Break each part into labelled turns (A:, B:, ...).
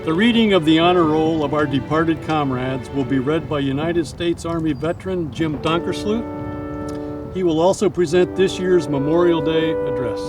A: The reading of the honor roll of our departed comrades will be read by United States Army veteran Jim Donkersloot. He will also present this year's Memorial Day address.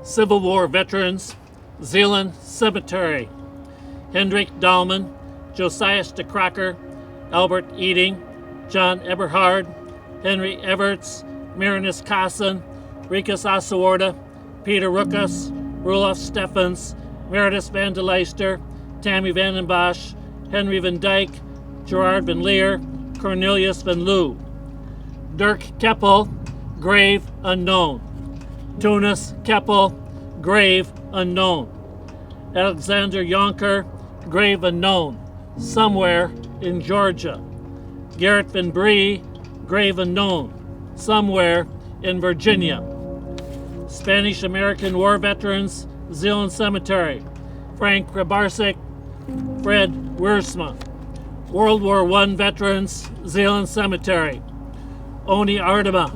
B: Civil War veterans, Zeeland Cemetery. Hendrik Dahlman, Josias de Crocker, Albert Eading, John Eberhard, Henry Everts, Marinus Kasson, Rikus Asawarda, Peter Ruckus, Roelof Steffens, Meredith van de Leister, Tammy van den Bosch, Henry van Dyke, Gerard van Leer, Cornelius van Loo. Dirk Keppel, grave unknown. Tunis Keppel, grave unknown. Alexander Yonker, grave unknown, somewhere in Georgia. Garrett Van Bree, grave unknown, somewhere in Virginia. Spanish-American War veterans, Zeeland Cemetery. Frank Grabarczyk, Fred Wiersma. World War I veterans, Zeeland Cemetery. Oni Ardema,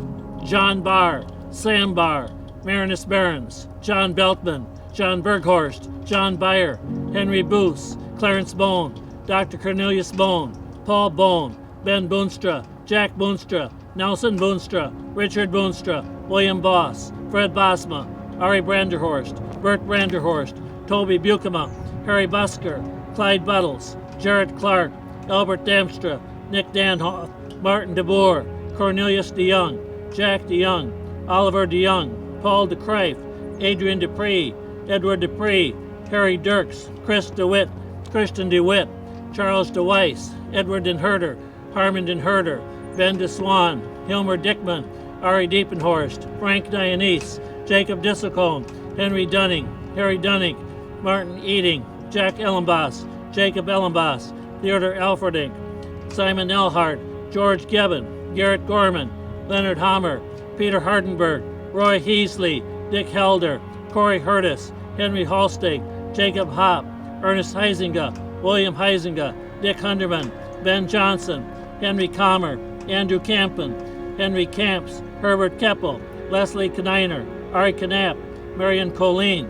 B: John Barr, Sam Barr, Marinus Behrens, John Beltman, John Berghorst, John Beyer, Henry Boos, Clarence Bone, Dr. Cornelius Bone, Paul Bone, Ben Boonstra, Jack Boonstra, Nelson Boonstra, Richard Boonstra, William Boss, Fred Bosma, Ari Branderhorst, Bert Branderhorst, Toby Bukema, Harry Busker, Clyde Buttles, Jared Clark, Albert Damstra, Nick Danhoff, Martin DeBoer, Cornelius DeYoung, Jack DeYoung, Oliver DeYoung, Paul DeCreiff, Adrian Dupree, Edward Dupree, Harry Dirks, Chris DeWitt, Christian DeWitt, Charles DeWeiss, Edward DeHerter, Harmon DeHerter, Ben DeSwan, Hilmer Dickman, Ari Diepenhorst, Frank Dionese, Jacob Disselcombe, Henry Dunning, Harry Dunning, Martin Eading, Jack Ellenboss, Jacob Ellenboss, Theodore Alfredink, Simon Elhart, George Gibbon, Garrett Gorman, Leonard Hammer, Peter Hardenberg, Roy Heasley, Dick Helder, Corey Hurtis, Henry Halstead, Jacob Hopp, Ernest Heisinger, William Heisinger, Dick Hunderman, Ben Johnson, Henry Comer, Andrew Campen, Henry Camps, Herbert Keppel, Leslie Kniner, Ari Knapp, Marion Colleen,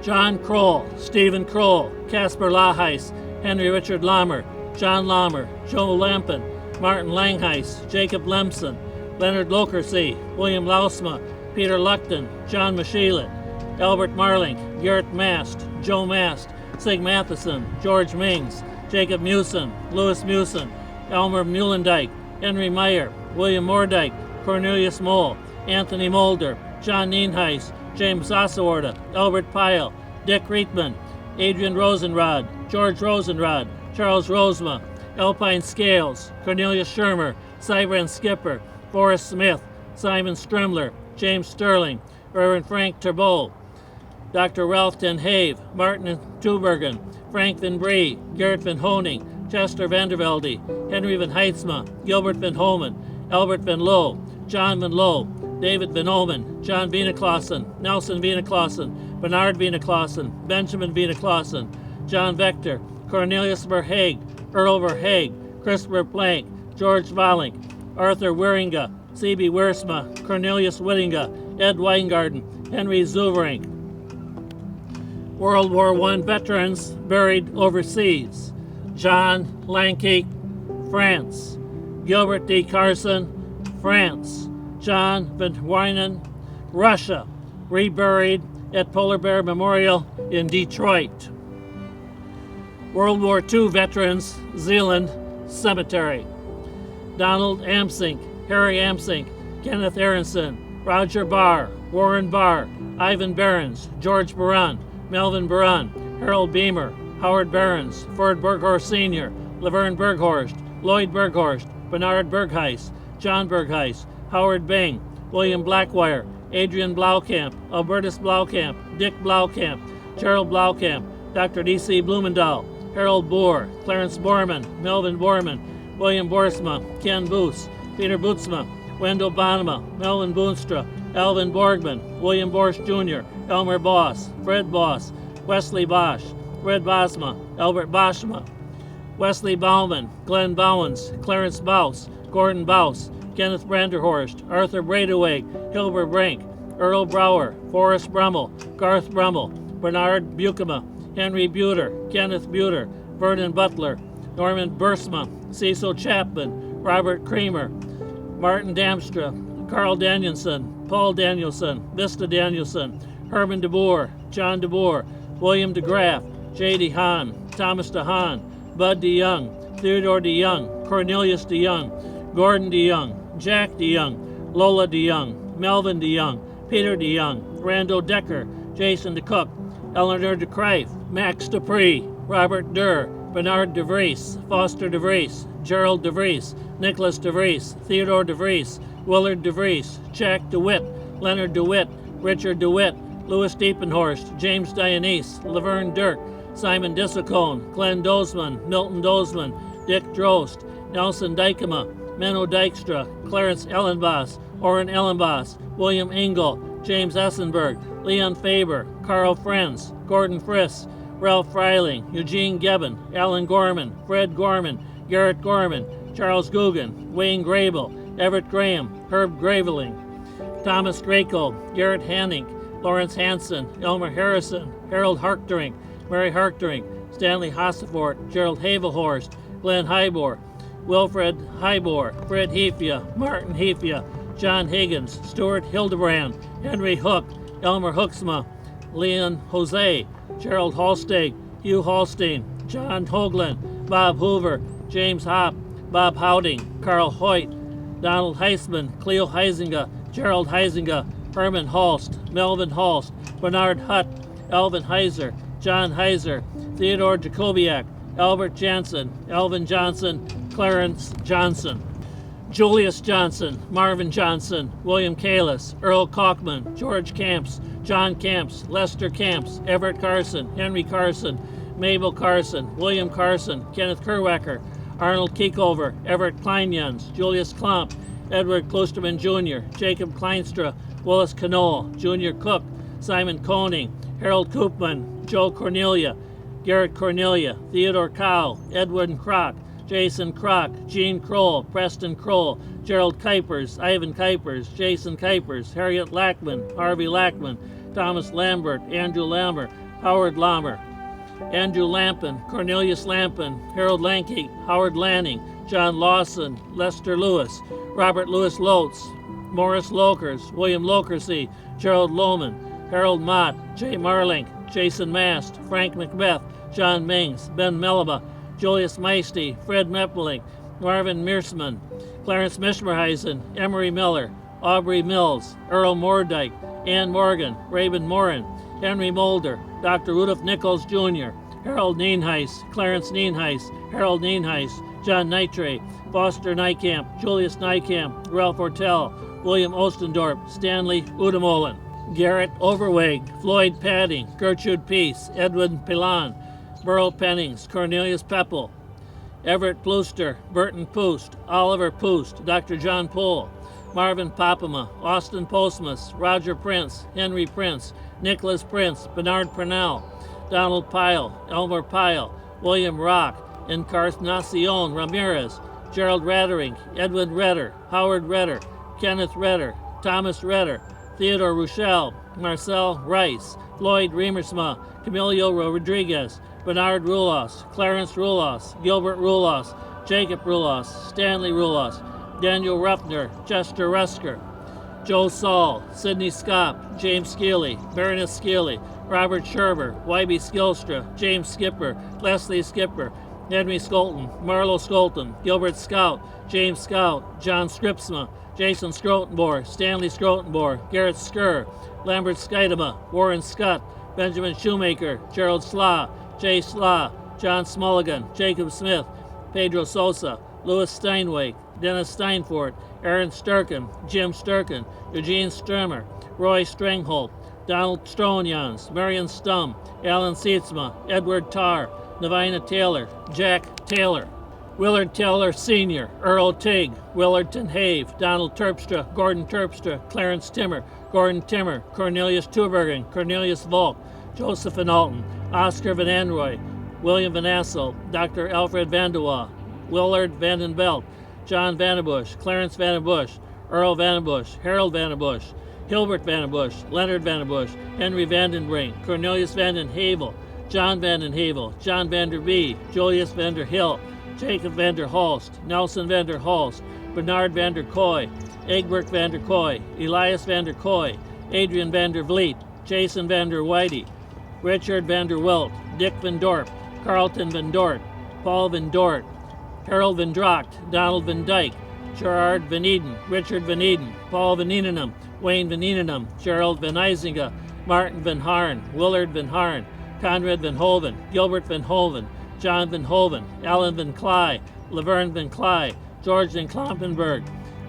B: John Kroll, Stephen Kroll, Casper Laheis, Henry Richard Lammer, John Lammer, Joe Lampin, Martin Langheis, Jacob Lemson, Leonard Lokersey, William Lausma, Peter Luckton, John Mashelet, Albert Marling, Garrett Mast, Joe Mast, Sig Matheson, George Mings, Jacob Mewson, Louis Mewson, Elmer Muhlendyke, Henry Meyer, William Mordyke, Cornelius Mole, Anthony Mulder, John Nienhuis, James Asawarda, Albert Pyle, Dick Rietman, Adrian Rosenrod, George Rosenrod, Charles Rosema, Alpine Scales, Cornelius Shermer, Cybran Skipper, Forrest Smith, Simon Strimler, James Sterling, Reverend Frank Turbo, Dr. Ralph Ten Have, Martin Tubergen, Frank Van Bree, Garrett Van Honing, Chester Vandervelde, Henry Van Heitzma, Gilbert Van Holman, Albert Van Lowe, John Van Lowe, David Van Omen, John Veneclausen, Nelson Veneclausen, Bernard Veneclausen, Benjamin Veneclausen, John Vector, Cornelius Verhaeg, Earl Verhaeg, Christopher Plank, George Volink, Arthur Wieringa, C.B. Wiersma, Cornelius Whittinga, Ed Weingarten, Henry Zuverink. World War I veterans buried overseas. John Lanke, France. Gilbert D. Carson, France. John Van Wynen, Russia. Reburied at Polar Bear Memorial in Detroit. World War II veterans, Zeeland Cemetery. Donald Amsink, Harry Amsink, Kenneth Aronson, Roger Barr, Warren Barr, Ivan Behrens, George Baran, Melvin Baran, Harold Beamer, Howard Behrens, Ford Berghorst Sr., Laverne Berghorst, Lloyd Berghorst, Bernard Bergheis, John Bergheis, Howard Bing, William Blackwire, Adrian Blaukamp, Albertus Blaukamp, Dick Blaukamp, Gerald Blaukamp, Dr. D.C. Blumendahl, Harold Bohr, Clarence Borman, Melvin Borman, William Borsma, Ken Boos, Peter Bootsma, Wendell Bonema, Melvin Boonstra, Alvin Borgman, William Borsch Jr., Elmer Boss, Fred Boss, Wesley Bosch, Fred Bosma, Albert Boschma, Wesley Bauman, Glenn Bowens, Clarence Baus, Gordon Baus, Kenneth Branderhorst, Arthur Bradeweg, Hilbert Brink, Earl Brower, Forrest Brummel, Garth Brummel, Bernard Bukema, Henry Buter, Kenneth Buter, Vernon Butler, Norman Bursma, Cecil Chapman, Robert Kramer, Martin Damstra, Carl Danielson, Paul Danielson, Vista Danielson, Herman DeBoer, John DeBoer, William DeGraff, J.D. Hahn, Thomas DeHaan, Bud DeYoung, Theodore DeYoung, Cornelius DeYoung, Gordon DeYoung, Jack DeYoung, Lola DeYoung, Melvin DeYoung, Peter DeYoung, Randall Decker, Jason DeCook, Eleanor DeCrife, Max Dupree, Robert Durr, Bernard DeVries, Foster DeVries, Gerald DeVries, Nicholas DeVries, Theodore DeVries, Willard DeVries, Jack DeWitt, Leonard DeWitt, Richard DeWitt, Louis Diepenhorst, James Dionese, Laverne Dirk, Simon Dissicone, Glenn Dozman, Milton Dozman, Dick Drost, Nelson Dykema, Menno Dykstra, Clarence Ellenboss, Orrin Ellenboss, William Engel, James Essenberg, Leon Faber, Carl Frenz, Gordon Friss, Ralph Freiling, Eugene Gebbon, Alan Gorman, Fred Gorman, Garrett Gorman, Charles Guggen, Wayne Grable, Everett Graham, Herb Graveling, Thomas Graco, Garrett Hanning, Lawrence Hanson, Elmer Harrison, Harold Harktering, Mary Harktering, Stanley Hossefort, Gerald Havelhorst, Glenn Hybor, Wilfred Hybor, Fred Hefia, Martin Hefia, John Higgins, Stuart Hildebrand, Henry Hook, Elmer Hooksma, Leon Jose, Gerald Halstead, Hugh Holstein, John Hoagland, Bob Hoover, James Hopp, Bob Howding, Carl Hoyt, Donald Heisman, Cleo Heisinger, Gerald Heisinger, Herman Halst, Melvin Halst, Bernard Hutt, Alvin Heiser, John Heiser, Theodore Jacobiak, Albert Jansen, Alvin Johnson, Clarence Johnson, Julius Johnson, Marvin Johnson, William Kalis, Earl Kalkman, George Camps, John Camps, Lester Camps, Everett Carson, Henry Carson, Mabel Carson, William Carson, Kenneth Kerwacker, Arnold Kiekover, Everett Kleinjans, Julius Klomp, Edward Klosterman Jr., Jacob Kleinstra, Willis Knoll, Junior Cook, Simon Koning, Harold Koopman, Joe Cornelia, Garrett Cornelia, Theodore Cow, Edwin Kroc, Jason Kroc, Gene Kroll, Preston Kroll, Gerald Kuipers, Ivan Kuipers, Jason Kuipers, Harriet Lackman, Harvey Lackman, Thomas Lambert, Andrew Lammer, Howard Lammer, Andrew Lampin, Cornelius Lampin, Harold Lanke, Howard Lanning, John Lawson, Lester Lewis, Robert Louis Lotz, Morris Lokers, William Lokersey, Gerald Lohman, Harold Mott, Jay Marlink, Jason Mast, Frank Macbeth, John Mings, Ben Melba, Julius Meisty, Fred Meppling, Marvin Meersman, Clarence Mishmerheisen, Emery Miller, Aubrey Mills, Earl Mordyke, Ann Morgan, Raymond Morin, Henry Mulder, Dr. Rudolph Nichols Jr., Harold Nienhuis, Clarence Nienhuis, Harold Nienhuis, John Nitre, Foster Nykamp, Julius Nykamp, Ralph Ortel, William Ostendorp, Stanley Udemolen, Garrett Overweg, Floyd Padding, Gertrude Peace, Edwin Pilan, Burl Pennings, Cornelius Peppel, Everett Plooster, Burton Poost, Oliver Poost, Dr. John Pohl, Marvin Popema, Austin Postmus, Roger Prince, Henry Prince, Nicholas Prince, Bernard Purnell, Donald Pyle, Elmer Pyle, William Rock, Encarnacion Ramirez, Gerald Rattering, Edwin Redder, Howard Redder, Kenneth Redder, Thomas Redder, Theodore Rochelle, Marcel Rice, Floyd Remersma, Camilo Rodriguez, Bernard Rulos, Clarence Rulos, Gilbert Rulos, Jacob Rulos, Stanley Rulos, Daniel Ruffner, Chester Rusker, Joe Saul, Sidney Scott, James Skeely, Baroness Skeely, Robert Sherber, Y.B. Skilstra, James Skipper, Leslie Skipper, Henry Skolton, Marlo Skolton, Gilbert Scout, James Scout, John Scripsma, Jason Scrotenbohr, Stanley Scrotenbohr, Garrett Skur, Lambert Skidema, Warren Scott, Benjamin Shoemaker, Gerald Slaw, Jay Slaw, John Smulligan, Jacob Smith, Pedro Sosa, Louis Steinway, Dennis Steinfort, Aaron Sturken, Jim Sturken, Eugene Sturmer, Roy Strangholt, Donald Stronyans, Marion Stum, Alan Seitzma, Edward Tarr, Navina Taylor, Jack Taylor, Willard Taylor Sr., Earl Tigg, Willardton Have, Donald Terpstra, Gordon Terpstra, Clarence Timmer, Gordon Timmer, Cornelius Tubergen, Cornelius Volk, Joseph Van Alten, Oscar Van Anroy, William Van Assel, Dr. Alfred Vandewa, Willard Vanden Belt, John Vandenbush, Clarence Vandenbush, Earl Vandenbush, Harold Vandenbush, Hilbert Vandenbush, Leonard Vandenbush, Henry Vandenbrink, Cornelius Vanden Havel, John Van den Hevel, John Van der Bee, Julius Van der Hill, Jacob Van der Holst, Nelson Van der Holst, Bernard Van der Kooi, Egbert Van der Kooi, Elias Van der Kooi, Adrian Van der Vliet, Jason Van der Weide, Richard Van der Wilt, Dick Van Dorp, Carlton Van Dort, Paul Van Dort, Harold Van Drocht, Donald Van Dyke, Gerard Van Eden, Richard Van Eden, Paul Van Enenum, Wayne Van Enenum, Gerald Van Isinga, Martin Van Harn, Willard Van Harn, Conrad Van Hoven, Gilbert Van Hoven, John Van Hoven, Alan Van Cly, Laverne Van Cly, George Van Klompenberg,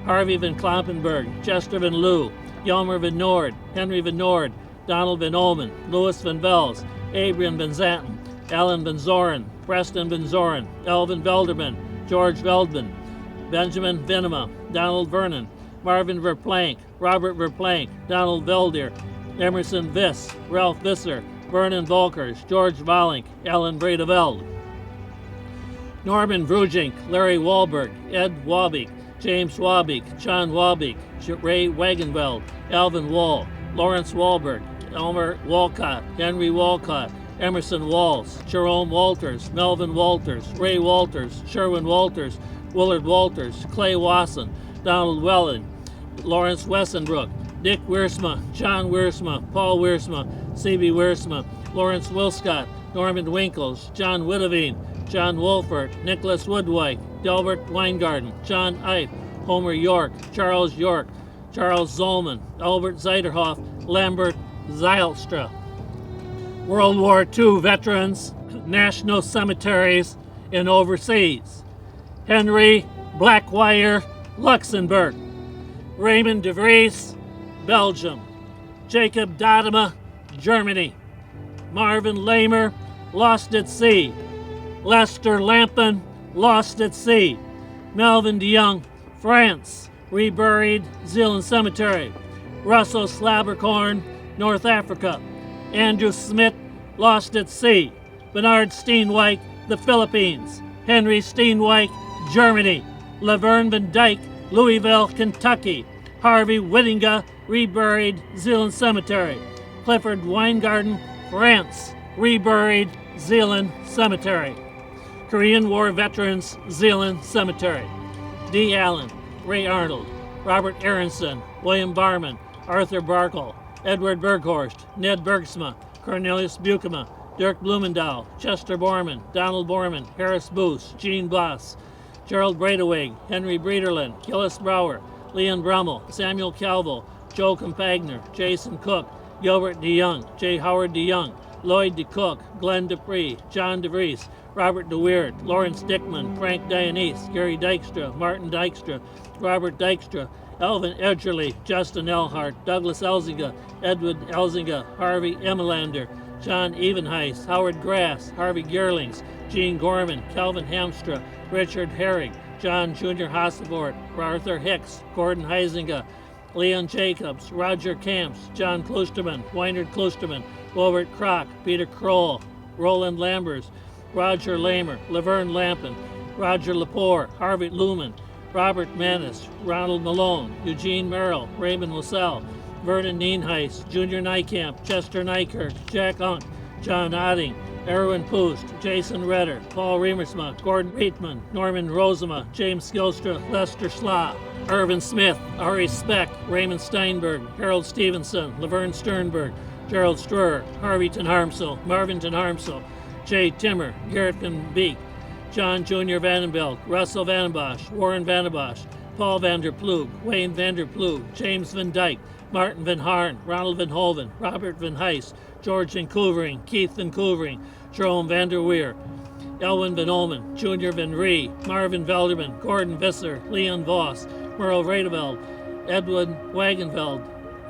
B: Harvey Van Klompenberg, Chester Van Loo, Jelmer Van Noord, Henry Van Noord, Donald Van Olmen, Louis Van Vels, Adrian Van Zanten, Alan Van Zoren, Preston Van Zoren, Elvin Velderman, George Veldman, Benjamin Venema, Donald Vernon, Marvin Verplank, Robert Verplank, Donald Veldier, Emerson Viss, Ralph Visser, Vernon Volkers, George Volink, Alan Bredeveld, Norman Vrujink, Larry Wahlberg, Ed Wabeek, James Wabeek, John Wabeek, Ray Wagenveld, Alvin Wall, Lawrence Wahlberg, Elmer Walcott, Henry Walcott, Emerson Walls, Jerome Walters, Melvin Walters, Ray Walters, Sherwin Walters, Willard Walters, Clay Wasson, Donald Welling, Lawrence Wessenbrook, Dick Wiersma, John Wiersma, Paul Wiersma, C.B. Wiersma, Lawrence Wilscott, Norman Winkles, John Witteveen, John Wolfert, Nicholas Woodwike, Delbert Weingarten, John Ipe, Homer York, Charles Zollman, Albert Zeiderhoff, Lambert Zylstra. World War II veterans, national cemeteries, and overseas. Henry Blackwire, Luxembourg. Raymond de Vries, Belgium. Jacob Dadema, Germany. Marvin Lamer, lost at sea. Lester Lampin, lost at sea. Melvin de Young, France, reburied, Zeeland Cemetery. Russell Slabbercorn, North Africa. Andrew Smith, lost at sea. Bernard Steenwijk, the Philippines. Henry Steenwijk, Germany. Laverne Van Dyke, Louisville, Kentucky. Harvey Whittinga, reburied, Zeeland Cemetery. Clifford Weingarten, France, reburied, Zeeland Cemetery. Korean War veterans, Zeeland Cemetery. D. Allen, Ray Arnold, Robert Aronson, William Barman, Arthur Barkle, Edward Berghorst, Ned Bergsma, Cornelius Bukema, Dirk Blumendahl, Chester Borman, Donald Borman, Harris Boos, Gene Bloss, Gerald Bredeweg, Henry Breederlin, Gillis Brower, Leon Brummel, Samuel Calvo, Joe Compagner, Jason Cook, Gilbert DeYoung, J. Howard DeYoung, Lloyd DeCook, Glenn Dupree, John DeVries, Robert DeWeerd, Lawrence Dickman, Frank Dionese, Gary Dykstra, Martin Dykstra, Robert Dykstra, Elvin Edgerly, Justin Elhart, Douglas Elzinga, Edward Elzinga, Harvey Emmelander, John Evenheis, Howard Grass, Harvey Geerlings, Gene Gorman, Calvin Hamstra, Richard Herring, John Jr. Hassebort, Arthur Hicks, Gordon Heisinger, Leon Jacobs, Roger Camps, John Klosterman, Weinerd Klosterman, Wilbert Kroc, Peter Kroll, Roland Lambers, Roger Lamer, Laverne Lampin, Roger Lepore, Harvey Lumen, Robert Manis, Ronald Malone, Eugene Merrill, Raymond Wassell, Vernon Nienhuis, Junior Nykamp, Chester Nykirk, Jack Unk, John Odding, Erwin Poost, Jason Redder, Paul Remersma, Gordon Reitman, Norman Rosema, James Skilstra, Lester Schla, Irvin Smith, Ari Speck, Raymond Steinberg, Harold Stevenson, Laverne Sternberg, Gerald Struer, Harvey Tenharmsel, Marvin Tenharmsel, Jay Timmer, Garrett Van Beek, John Jr. Vandenbelt, Russell Vandenbosch, Warren Vandenbosch, Paul Vanderploeg, Wayne Vanderploeg, James Van Dyke, Martin Van Harn, Ronald Van Holven, Robert Van Heist, George Van Koevering, Keith Van Koevering, Jerome Van der Weer, Elwin Van Olmen, Junior Van Ree, Marvin Velderman, Gordon Visser, Leon Voss, Merle Radeveld, Edwin Wagenveld,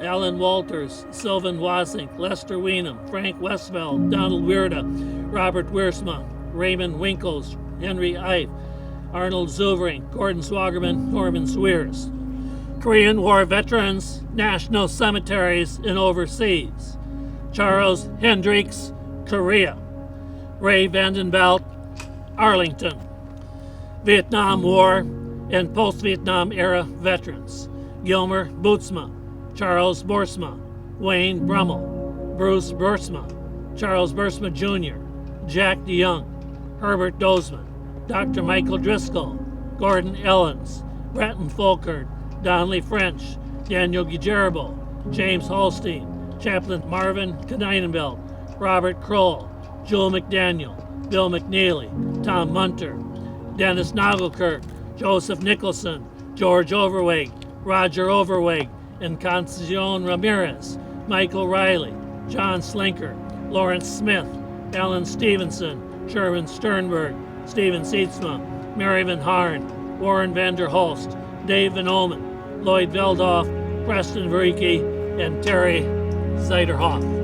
B: Alan Walters, Sylvan Wasink, Lester Weenham, Frank Westveld, Donald Weirda, Robert Wiersma, Raymond Winkles, Henry Ive, Arnold Zuvering, Gordon Swagerman, Norman Sweers. Korean War veterans, national cemeteries, and overseas. Charles Hendricks, Korea. Ray Vandenbelt, Arlington. Vietnam War and post-Vietnam era veterans. Gilmer Bootsma, Charles Borsma, Wayne Brummel, Bruce Borsma, Charles Bursma Jr., Jack DeYoung, Herbert Dozeman, Dr. Michael Driscoll, Gordon Ellens, Bretton Folkert, Donnelly French, Daniel Guillermo, James Holstein, Chaplain Marvin Kneinenbelt, Robert Kroll, Joel McDaniel, Bill McNeely, Tom Munter, Dennis Nagelkirk, Joseph Nicholson, George Overweg, Roger Overweg, Encarnacion Ramirez, Michael Riley, John Slinker, Lawrence Smith, Alan Stevenson, Sherwin Sternberg, Stephen Sietsma, Mary Van Harn, Warren Vander Holst, Dave Van Omen, Lloyd Veldoff, Preston Vericke, and Terry Zeiderhoff.